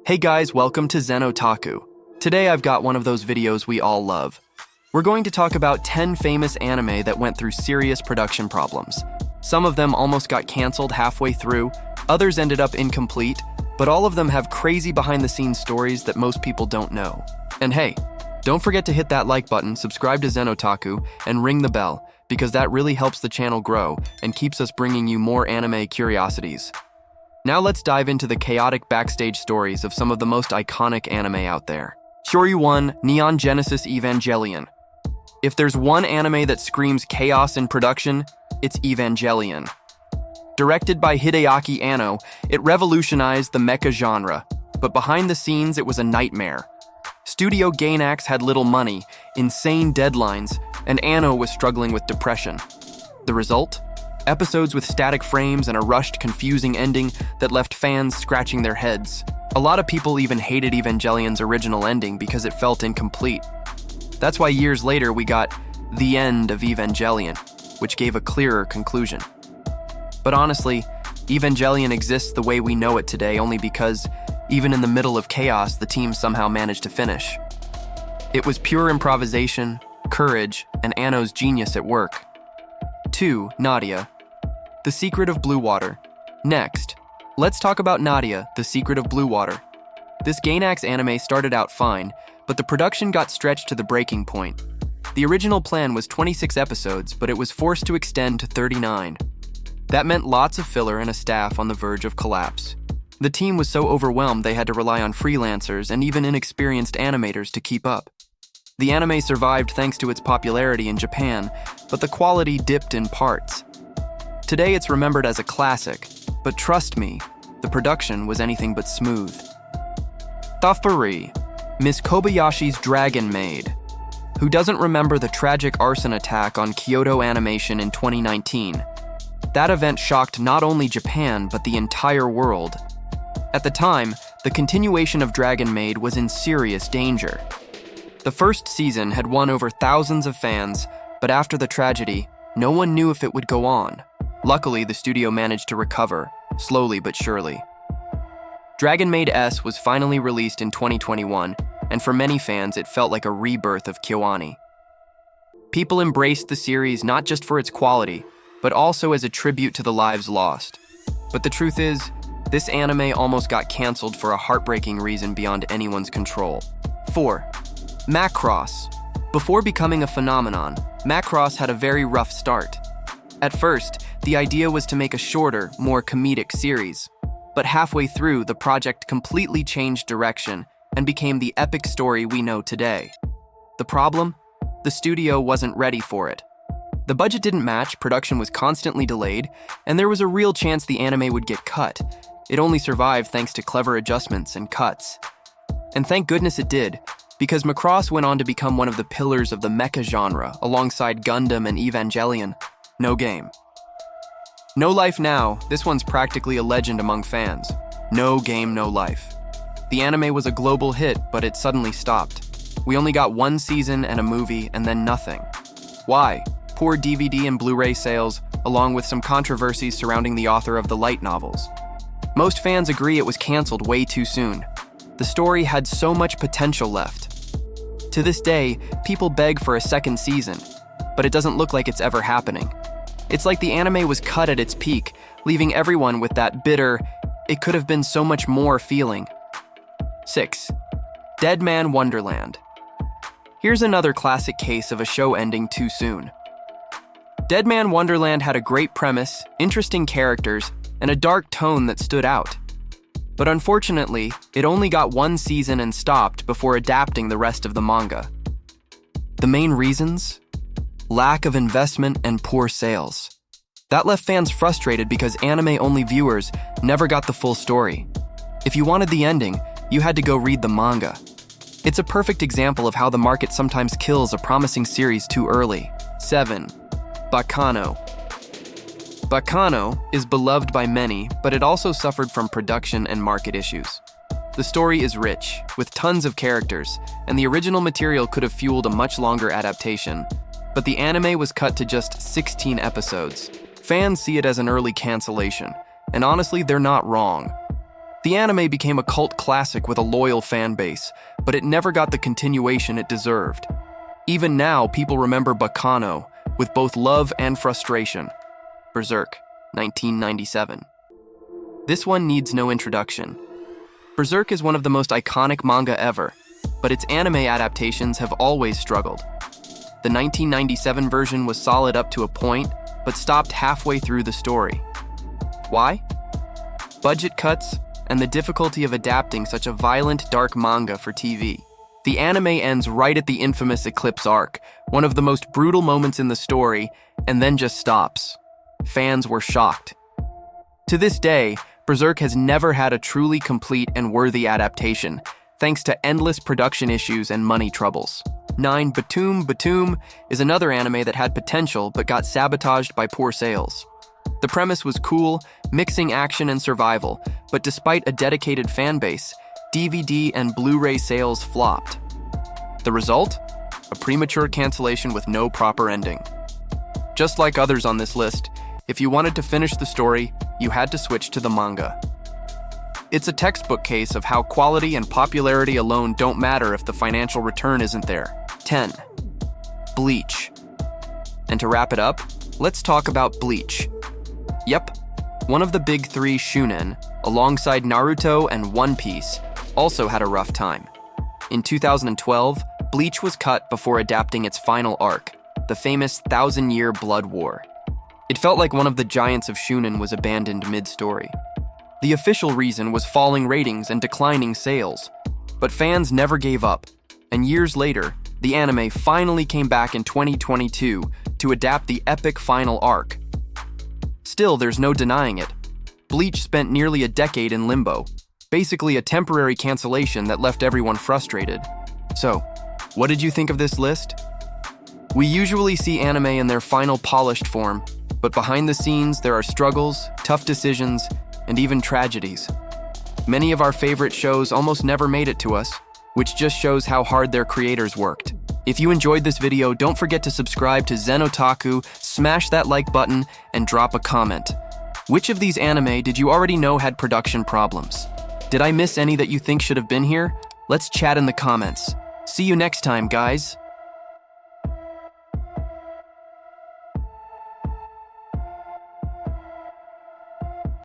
Hey guys, welcome to Zen Otaku. Today I've got one of those videos we all love. We're going to talk about 10 famous anime that went through serious production problems. Some of them almost got canceled halfway through, others ended up incomplete, but all of them have crazy behind-the-scenes stories that most people don't know. And hey, don't forget to hit that like button, subscribe to Zen Otaku, and ring the bell, because that really helps the channel grow and keeps us bringing you more anime curiosities. Now let's dive into the chaotic backstage stories of some of the most iconic anime out there. Shoryu 1, Neon Genesis Evangelion. If there's one anime that screams chaos in production, it's Evangelion. Directed by Hideaki Anno, it revolutionized the mecha genre, but behind the scenes it was a nightmare. Studio Gainax had little money, insane deadlines, and Anno was struggling with depression. The result? Episodes with static frames and a rushed, confusing ending that left fans scratching their heads. A lot of people even hated Evangelion's original ending because it felt incomplete. That's why years later we got The End of Evangelion, which gave a clearer conclusion. But honestly, Evangelion exists the way we know it today only because, even in the middle of chaos, the team somehow managed to finish. It was pure improvisation, courage, and Anno's genius at work. 2. Nadia. The Secret of Blue Water. Next, let's talk about Nadia, The Secret of Blue Water. This Gainax anime started out fine, but the production got stretched to the breaking point. The original plan was 26 episodes, but it was forced to extend to 39. That meant lots of filler and a staff on the verge of collapse. The team was so overwhelmed they had to rely on freelancers and even inexperienced animators to keep up. The anime survived thanks to its popularity in Japan, but the quality dipped in parts. Today it's remembered as a classic, but trust me, the production was anything but smooth. Thafari, Miss Kobayashi's Dragon Maid. Who doesn't remember the tragic arson attack on Kyoto Animation in 2019? That event shocked not only Japan, but the entire world. At the time, the continuation of Dragon Maid was in serious danger. The first season had won over thousands of fans, but after the tragedy, no one knew if it would go on. Luckily, the studio managed to recover, slowly but surely. Dragon Maid S was finally released in 2021, and for many fans, it felt like a rebirth of KyoAni. People embraced the series not just for its quality, but also as a tribute to the lives lost. But the truth is, this anime almost got canceled for a heartbreaking reason beyond anyone's control. 4. Macross. Before becoming a phenomenon, Macross had a very rough start. At first, the idea was to make a shorter, more comedic series. But halfway through, the project completely changed direction and became the epic story we know today. The problem? The studio wasn't ready for it. The budget didn't match, production was constantly delayed, and there was a real chance the anime would get cut. It only survived thanks to clever adjustments and cuts. And thank goodness it did, because Macross went on to become one of the pillars of the mecha genre, alongside Gundam and Evangelion. No game. No Life Now, this one's practically a legend among fans. No game, no life. The anime was a global hit, but it suddenly stopped. We only got one season and a movie, and then nothing. Why? Poor DVD and Blu-ray sales, along with some controversies surrounding the author of the light novels. Most fans agree it was canceled way too soon. The story had so much potential left. To this day, people beg for a second season, but it doesn't look like it's ever happening. It's like the anime was cut at its peak, leaving everyone with that bitter, it could have been so much more feeling. 6. Dead Man Wonderland. Here's another classic case of a show ending too soon. Dead Man Wonderland had a great premise, interesting characters, and a dark tone that stood out. But unfortunately, it only got one season and stopped before adapting the rest of the manga. The main reasons? Lack of investment and poor sales. That left fans frustrated because anime-only viewers never got the full story. If you wanted the ending, you had to go read the manga. It's a perfect example of how the market sometimes kills a promising series too early. 7. Baccano. Baccano is beloved by many, but it also suffered from production and market issues. The story is rich, with tons of characters, and the original material could have fueled a much longer adaptation, but the anime was cut to just 16 episodes. Fans see it as an early cancellation, and honestly, they're not wrong. The anime became a cult classic with a loyal fan base, but it never got the continuation it deserved. Even now, people remember Baccano with both love and frustration. Berserk, 1997. This one needs no introduction. Berserk is one of the most iconic manga ever, but its anime adaptations have always struggled. The 1997 version was solid up to a point, but stopped halfway through the story. Why? Budget cuts and the difficulty of adapting such a violent, dark manga for TV. The anime ends right at the infamous Eclipse arc, one of the most brutal moments in the story, and then just stops. Fans were shocked. To this day, Berserk has never had a truly complete and worthy adaptation, thanks to endless production issues and money troubles. 9. Batum is another anime that had potential but got sabotaged by poor sales. The premise was cool, mixing action and survival, but despite a dedicated fan base, DVD and Blu-ray sales flopped. The result? A premature cancellation with no proper ending. Just like others on this list, if you wanted to finish the story, you had to switch to the manga. It's a textbook case of how quality and popularity alone don't matter if the financial return isn't there. 10. Bleach. And to wrap it up, let's talk about Bleach. Yep, one of the big three shonen, alongside Naruto and One Piece, also had a rough time. In 2012, Bleach was cut before adapting its final arc, the famous 1,000-Year Blood War. It felt like one of the giants of shonen was abandoned mid-story. The official reason was falling ratings and declining sales, but fans never gave up, and years later, the anime finally came back in 2022 to adapt the epic final arc. Still, there's no denying it. Bleach spent nearly a decade in limbo, basically a temporary cancellation that left everyone frustrated. So, what did you think of this list? We usually see anime in their final polished form, but behind the scenes there are struggles, tough decisions, and even tragedies. Many of our favorite shows almost never made it to us, which just shows how hard their creators worked. If you enjoyed this video, don't forget to subscribe to Zen Otaku, smash that like button, and drop a comment. Which of these anime did you already know had production problems? Did I miss any that you think should have been here? Let's chat in the comments. See you next time, guys.